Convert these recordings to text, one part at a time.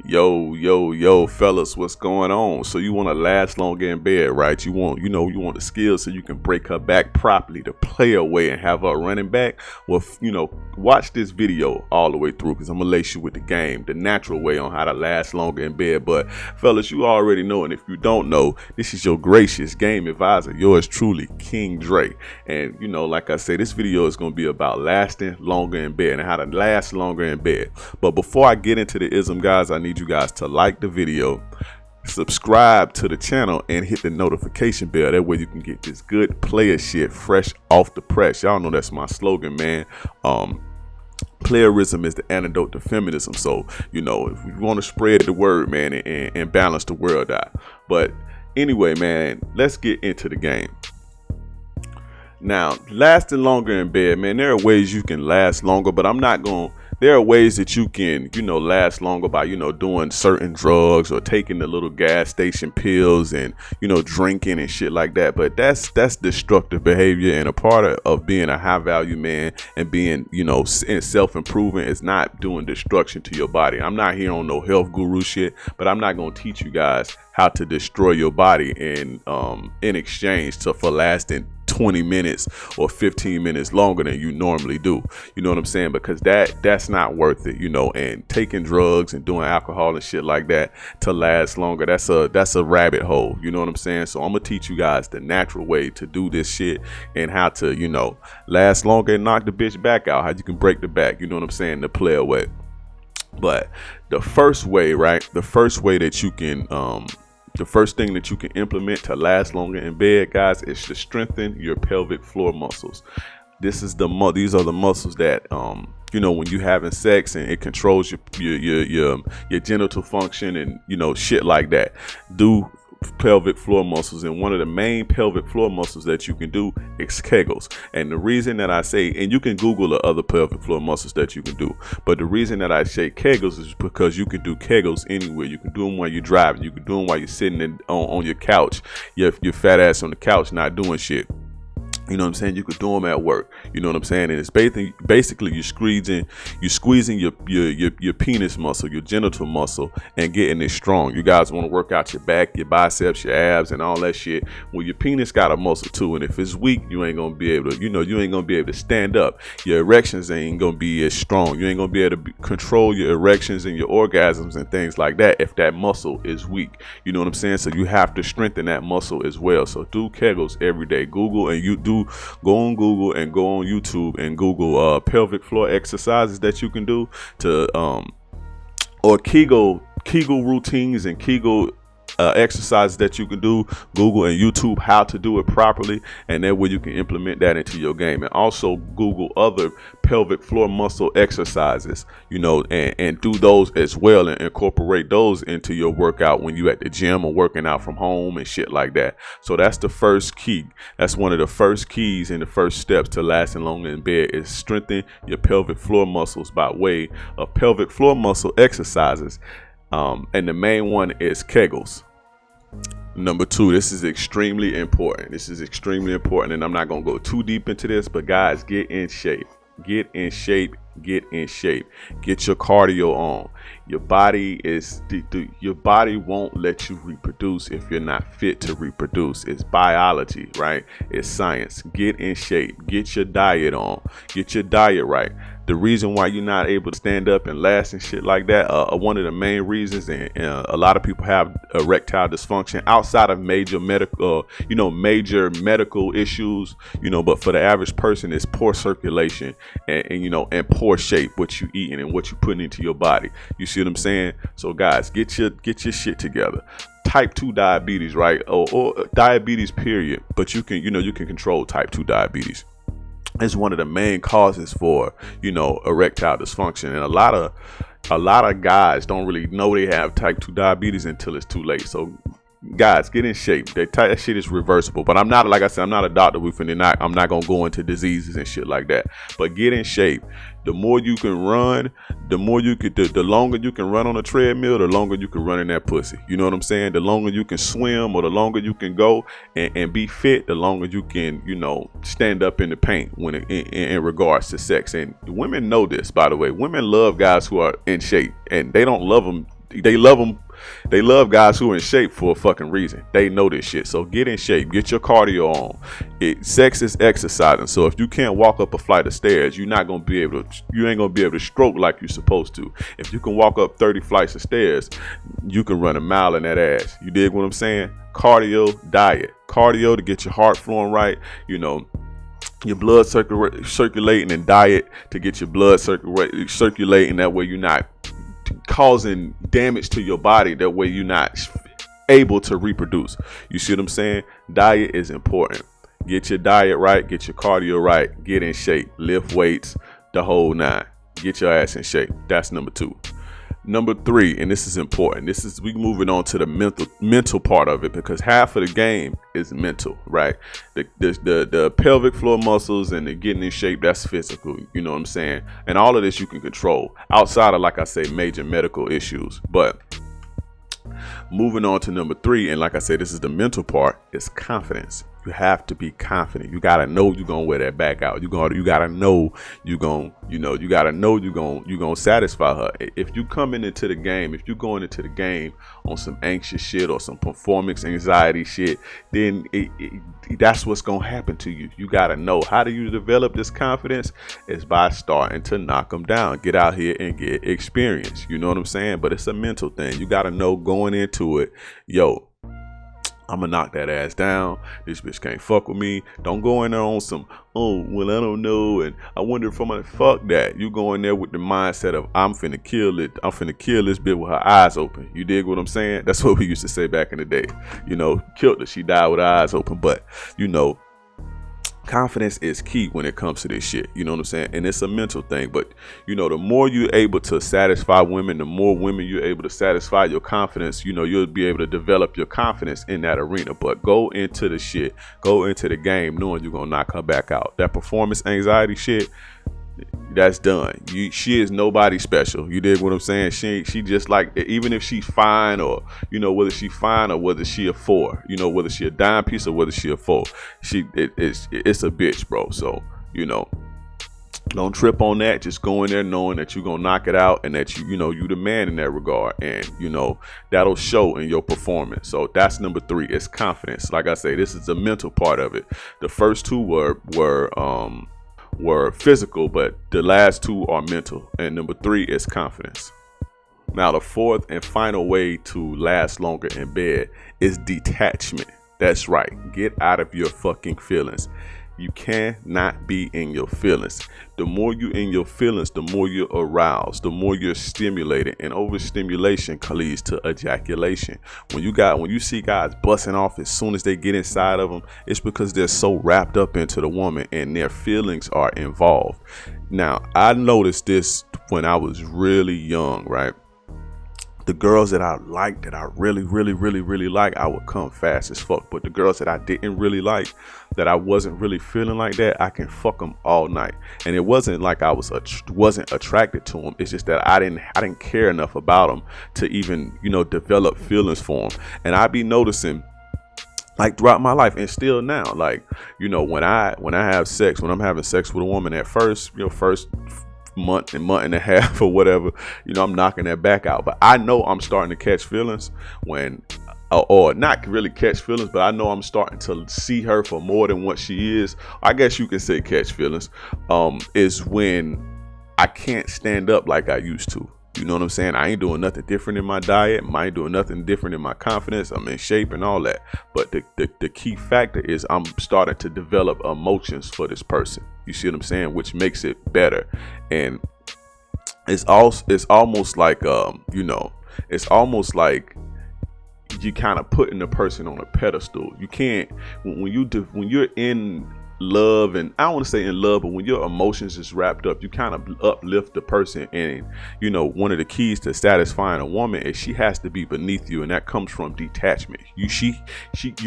Yo, fellas, what's going on? So you want to last longer in bed, right? You want the skills so you can break her back properly to play away and have her running back. Well, watch this video all the way through because I'm gonna lace you with the game, the natural way on how to last longer in bed. But fellas, you already know, and if you don't know, this is your gracious game advisor, yours truly, King Dre. And like I say, this video is gonna be about lasting longer in bed and how to last longer in bed. But before I get into the ism, guys, I need you guys to like the video, subscribe to the channel, and hit the notification bell. That way you can get this good player shit fresh off the press. Y'all know that's my slogan, man. Playerism is the antidote to feminism. So if we want to spread the word, man, and balance the world out. But anyway, man, let's get into the game. Now, lasting longer in bed, man, there are ways you can last longer, but there are ways that you can, last longer by, doing certain drugs or taking the little gas station pills and, drinking and shit like that. But that's destructive behavior, and a part of being a high value man and being, in self-improvement is not doing destruction to your body. I'm not here on no health guru shit, but I'm not going to teach you guys how to destroy your body in exchange for lasting 20 minutes or 15 minutes longer than you normally do. You know what I'm saying? Because that's not worth it, and taking drugs and doing alcohol and shit like that to last longer, that's a rabbit hole. You know what I'm saying? So I'm gonna teach you guys the natural way to do this shit and how to, last longer and knock the bitch back out, how you can break the back, you know what I'm saying, the player way. But the first way, right? The first way that you can the first thing that you can implement to last longer in bed, guys, is to strengthen your pelvic floor muscles. These are the muscles that when you having sex, and it controls your genital function and shit like that. Do pelvic floor muscles, and one of the main pelvic floor muscles that you can do is Kegels. And the reason that I say, and you can Google the other pelvic floor muscles that you can do, but the reason that I say Kegels is because you can do Kegels anywhere. You can do them while you're driving, you can do them while you're sitting on your couch, your fat ass on the couch not doing shit. You know what I'm saying? You could do them at work. You know what I'm saying? And it's basically you're squeezing your penis muscle, your genital muscle, and getting it strong. You guys want to work out your back, your biceps, your abs, and all that shit. Well, your penis got a muscle too, and if it's weak, you ain't gonna be able to, you ain't gonna be able to stand up. Your erections ain't gonna be as strong. You ain't gonna be able to control your erections and your orgasms and things like that if that muscle is weak. You know what I'm saying? So you have to strengthen that muscle as well. So do Kegels every day. Go on Google and go on YouTube and Google pelvic floor exercises that you can do to or Kegel routines and Kegel exercises that you can do. Google and YouTube how to do it properly, and that way you can implement that into your game. And also Google other pelvic floor muscle exercises, and do those as well, and incorporate those into your workout when you at the gym or working out from home and shit like that. So that's the first key. That's one of the first keys and the first steps to lasting longer in bed, is strengthen your pelvic floor muscles by way of pelvic floor muscle exercises. And the main one is Kegels. Number 2, this is extremely important. And I'm not going to go too deep into this, but guys, get in shape. Get your cardio on. Your body your body won't let you reproduce if you're not fit to reproduce. It's biology, right? It's science. Get in shape. Get your diet on. Get your diet right. The reason why you're not able to stand up and last and shit like that, one of the main reasons, and a lot of people have erectile dysfunction outside of major medical issues, but for the average person, it's poor circulation and poor shape, what you eating and what you putting into your body. You see what I'm saying? So guys, get your shit together. Type 2 diabetes, right? Or diabetes period, but you can control type 2 diabetes. It's one of the main causes for erectile dysfunction, and a lot of guys don't really know they have type 2 diabetes until it's too late. So guys, get in shape. That shit is reversible. But I'm not, like I said, I'm not a doctor. I'm not gonna go into diseases and shit like that. But get in shape. The more you can run, the longer you can run on a treadmill, the longer you can run in that pussy. You know what I'm saying? The longer you can swim, or the longer you can go and be fit, the longer you can, stand up in the paint when in regards to sex. And women know this, by the way. Women love guys who are in shape, and they don't love them they love them. They love guys who are in shape for a fucking reason. They know this shit. So get in shape. Get your cardio on. Sex is exercising. So if you can't walk up a flight of stairs, you're not gonna be able to. You ain't gonna be able to stroke like you're supposed to. If you can walk up 30 flights of stairs, you can run a mile in that ass. You dig what I'm saying? Cardio, diet. Cardio to get your heart flowing right. You know, your blood circulating, and diet to get your blood circulating. That way you're not causing damage to your body. That way you're not able to reproduce. You see what I'm saying? Diet is important. Get your diet right. Get your cardio right. Get in shape. Lift weights. The whole nine. Get your ass in shape. That's number 2. Number 3, and this is important. We moving on to the mental part of it, because half of the game is mental, right? The pelvic floor muscles and the getting in shape, that's physical. You know what I'm saying? And all of this you can control outside of, like I say, major medical issues. But moving on to number 3, and like I said, this is the mental part, is confidence. You have to be confident. You gotta know you're gonna wear that back out. You gotta know you're gonna satisfy her. If you coming into the game, if you're going into the game on some anxious shit or some performance anxiety shit, then that's what's gonna happen to you. You gotta know. How do you develop this confidence? Is by starting to knock them down. Get out here and get experience. You know what I'm saying? But it's a mental thing. You gotta know going into it, yo, I'm gonna knock that ass down. This bitch can't fuck with me. Don't go in there on some, oh, well, I don't know, and I wonder if I'm gonna fuck that. You go in there with the mindset of, I'm finna kill it. I'm finna kill this bitch with her eyes open. You dig what I'm saying? That's what we used to say back in the day. You know, killed her. She died with her eyes open. But, you know, confidence is key when it comes to this shit. You know what I'm saying? And it's a mental thing. But, you know, the more you're able to satisfy women, the more women you're able to satisfy your confidence, you know, you'll be able to develop your confidence in that arena. But go into the shit, go into the game knowing you're going to knock her back out. That performance anxiety shit, that's done. She is nobody special. You dig what I'm saying? She just like, even if she's fine, or, you know, whether she's fine or whether she a 4, you know, whether she a dime piece or whether she a 4, it's a bitch, bro. So, you know, don't trip on that. Just go in there knowing that you're gonna knock it out, and that you know you the man in that regard, and you know that'll show in your performance. So that's number 3. It's confidence. Like I say, this is the mental part of it. The first 2 were physical, but the last 2 are mental, and number 3 is confidence. Now the 4th and final way to last longer in bed is detachment. That's right. Get out of your fucking feelings. You cannot be in your feelings. The more you in your feelings, the more you're aroused, the more you're stimulated, and overstimulation leads to ejaculation. When you see guys busting off as soon as they get inside of them, it's because they're so wrapped up into the woman and their feelings are involved. Now, I noticed this when I was really young, right? The girls that I liked, that I really like, I would come fast as fuck. But the girls that I didn't really like, that I wasn't really feeling like that, I can fuck them all night. And it wasn't like I wasn't attracted to them. It's just that I didn't care enough about them to even, you know, develop feelings for them. And I be noticing, like, throughout my life, and still now, like, you know, when I'm having sex with a woman at first, you know, first month and a half or whatever, you know, I'm knocking that back out. But I know I'm starting to catch feelings when, or not really catch feelings, but I know I'm starting to see her for more than what she is. I guess you could say catch feelings, is when I can't stand up like I used to. You know what I'm saying? I ain't doing nothing different in my diet. I ain't doing nothing different in my confidence. I'm in shape and all that. But the key factor is I'm starting to develop emotions for this person. You see what I'm saying? Which makes it better. And it's almost like, you know, it's almost like you kind of putting the person on a pedestal. You can't, when you're in love, and I don't want to say in love, but when your emotions is wrapped up, you kind of uplift the person. And you know, one of the keys to satisfying a woman is she has to be beneath you, and that comes from detachment. You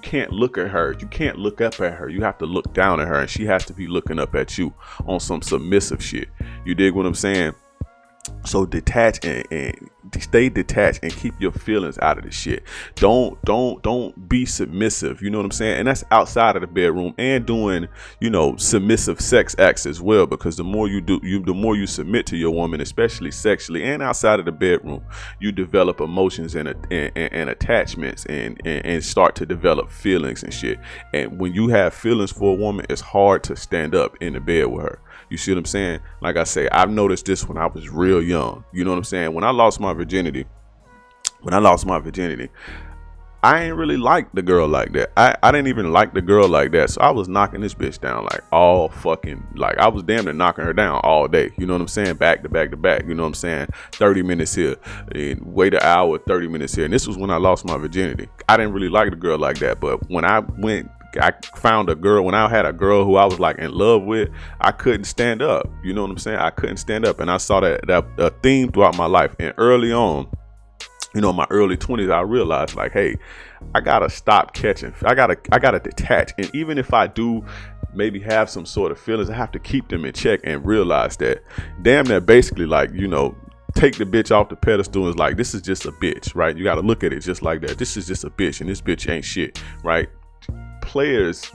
can't look at her, you can't look up at her, you have to look down at her, and she has to be looking up at you on some submissive shit. You dig what I'm saying? So detach and stay detached and keep your feelings out of the shit. Don't be submissive. You know what I'm saying? And that's outside of the bedroom and doing, submissive sex acts as well. Because the more you do, the more you submit to your woman, especially sexually and outside of the bedroom, you develop emotions and attachments and start to develop feelings and shit. And when you have feelings for a woman, it's hard to stand up in the bed with her. You see what I'm saying? Like I say, I've noticed this when I was real young. You know what I'm saying? When I lost my virginity, I ain't really like the girl like that. I didn't even like the girl like that. So I was knocking this bitch down like all fucking, like I was damn near knocking her down all day. You know what I'm saying? Back to back to back. You know what I'm saying? 30 minutes here and wait an hour, 30 minutes here. And this was when I lost my virginity. I didn't really like the girl like that. But when I found a girl, when I had a girl who I was like in love with, I couldn't stand up. You know what I'm saying? I couldn't stand up. And I saw that theme throughout my life. And early on, in my early 20s, I realized like, hey, I gotta stop catching. I gotta detach. And even if I do maybe have some sort of feelings, I have to keep them in check and realize that damn near basically like, take the bitch off the pedestal and it's like, this is just a bitch, right? You gotta look at it just like that. This is just a bitch and this bitch ain't shit, right? Players,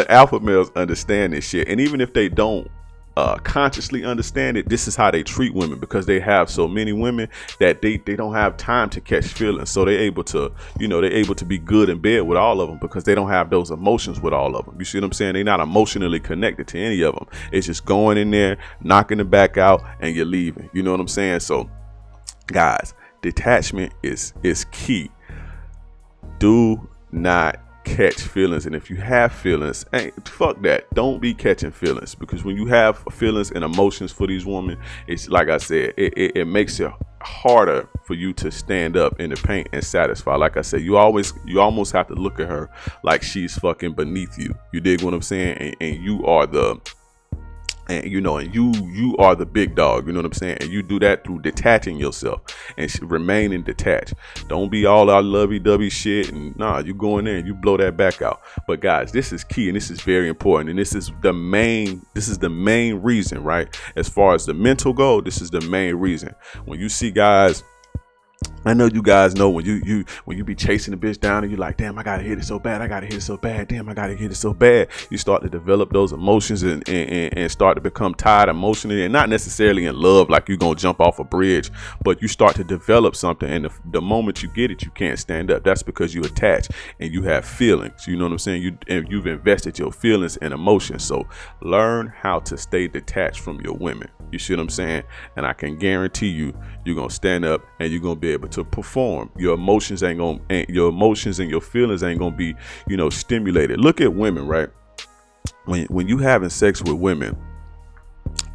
alpha males understand this shit, and even if they don't consciously understand it, this is how they treat women, because they have so many women that they don't have time to catch feelings. So they're able to, they're able to be good in bed with all of them because they don't have those emotions with all of them. You see what I'm saying? They're not emotionally connected to any of them. It's just going in there, knocking the back out, and you're leaving. You know what I'm saying? So, guys, detachment is key. Do not catch feelings. And if you have feelings, fuck that. Don't be catching feelings, because when you have feelings and emotions for these women, it's like I said, it makes it harder for you to stand up in the paint and satisfy. Like I said, you almost have to look at her like she's fucking beneath you. You dig what I'm saying? And you are the you are the big dog. You know what I'm saying? And you do that through detaching yourself and remaining detached. Don't be all our lovey-dovey shit. And you go in there and you blow that back out. But guys, this is key and this is very important. And this is the main reason, right? As far as the mental goal, this is the main reason. When you see guys, I know you guys know when you be chasing the bitch down and you like, damn, I gotta hit it so bad, damn, I gotta hit it so bad. You start to develop those emotions and start to become tired emotionally, and not necessarily in love like you're gonna jump off a bridge, but you start to develop something, and the moment you get it, you can't stand up. That's because you attach and you have feelings. You know what I'm saying? You've invested your feelings and emotions. So learn how to stay detached from your women. You see what I'm saying? And I can guarantee you're gonna stand up and you're gonna be able to perform. Your emotions and your feelings ain't gonna be, stimulated. Look at women, right? When you having sex with women,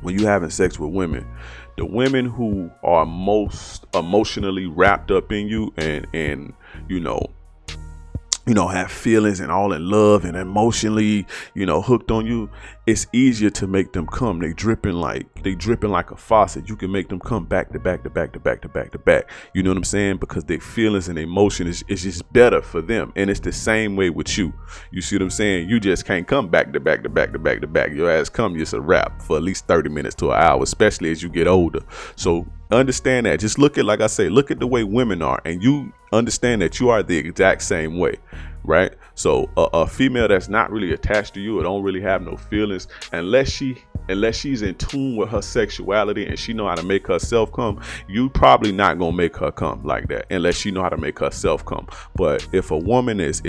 the women who are most emotionally wrapped up in you and have feelings and all in love and emotionally, hooked on you, it's easier to make them come. They dripping like a faucet. You can make them come back to back to back to back to back to back. You know what I'm saying? Because their feelings and emotion is just better for them. And it's the same way with you. You see what I'm saying? You just can't come back to back to back to back to back. Your ass come, it's a wrap for at least 30 minutes to an hour, especially as you get older. So understand that. Just look at, like I say, look at the way women are, and you understand that you are the exact same way, right? So a female that's not really attached to you or don't really have no feelings, unless she's in tune with her sexuality and she know how to make herself come, you probably not gonna make her come like that unless she know how to make herself come. But if a woman is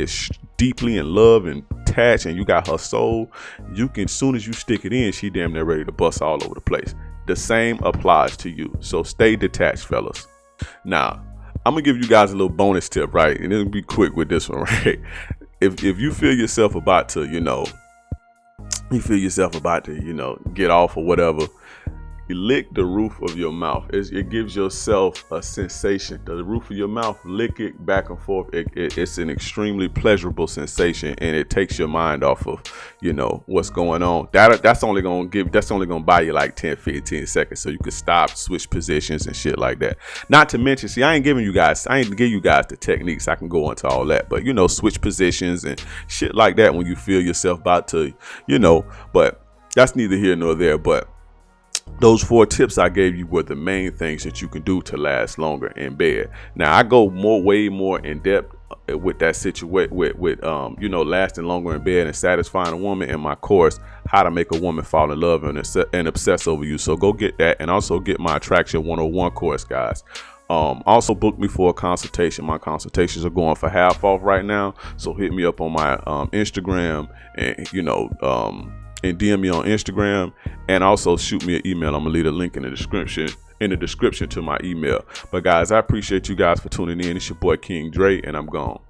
deeply in love and attached and you got her soul, you can, soon as you stick it in, she damn near ready to bust all over the place. The same applies to you. So stay detached, fellas. Now, I'm gonna give you guys a little bonus tip, right? And it'll be quick with this one, right? If you feel yourself about to, get off or whatever, you lick the roof of your mouth. It gives yourself a sensation. The roof of your mouth, lick it back and forth. It's an extremely pleasurable sensation, and it takes your mind off of, what's going on. That's only gonna buy you like 10, 15 seconds, so you can stop, switch positions and shit like that. Not to mention, see, I ain't give you guys the techniques. I can go into all that, but switch positions and shit like that when you feel yourself about to, but that's neither here nor there. But those 4 tips I gave you were the main things that you can do to last longer in bed. Now I go way more in depth with that situation with lasting longer in bed and satisfying a woman in my course, How to Make a Woman Fall in Love and Obsess Over You. So go get that, and also get my Attraction 101 course, guys. Also book me for a consultation. My consultations are going for half off right now, so hit me up on my Instagram, and DM me on Instagram, and also shoot me an email. I'm gonna leave a link in the description to my email. But guys, I appreciate you guys for tuning in. It's your boy King Dre, and I'm gone.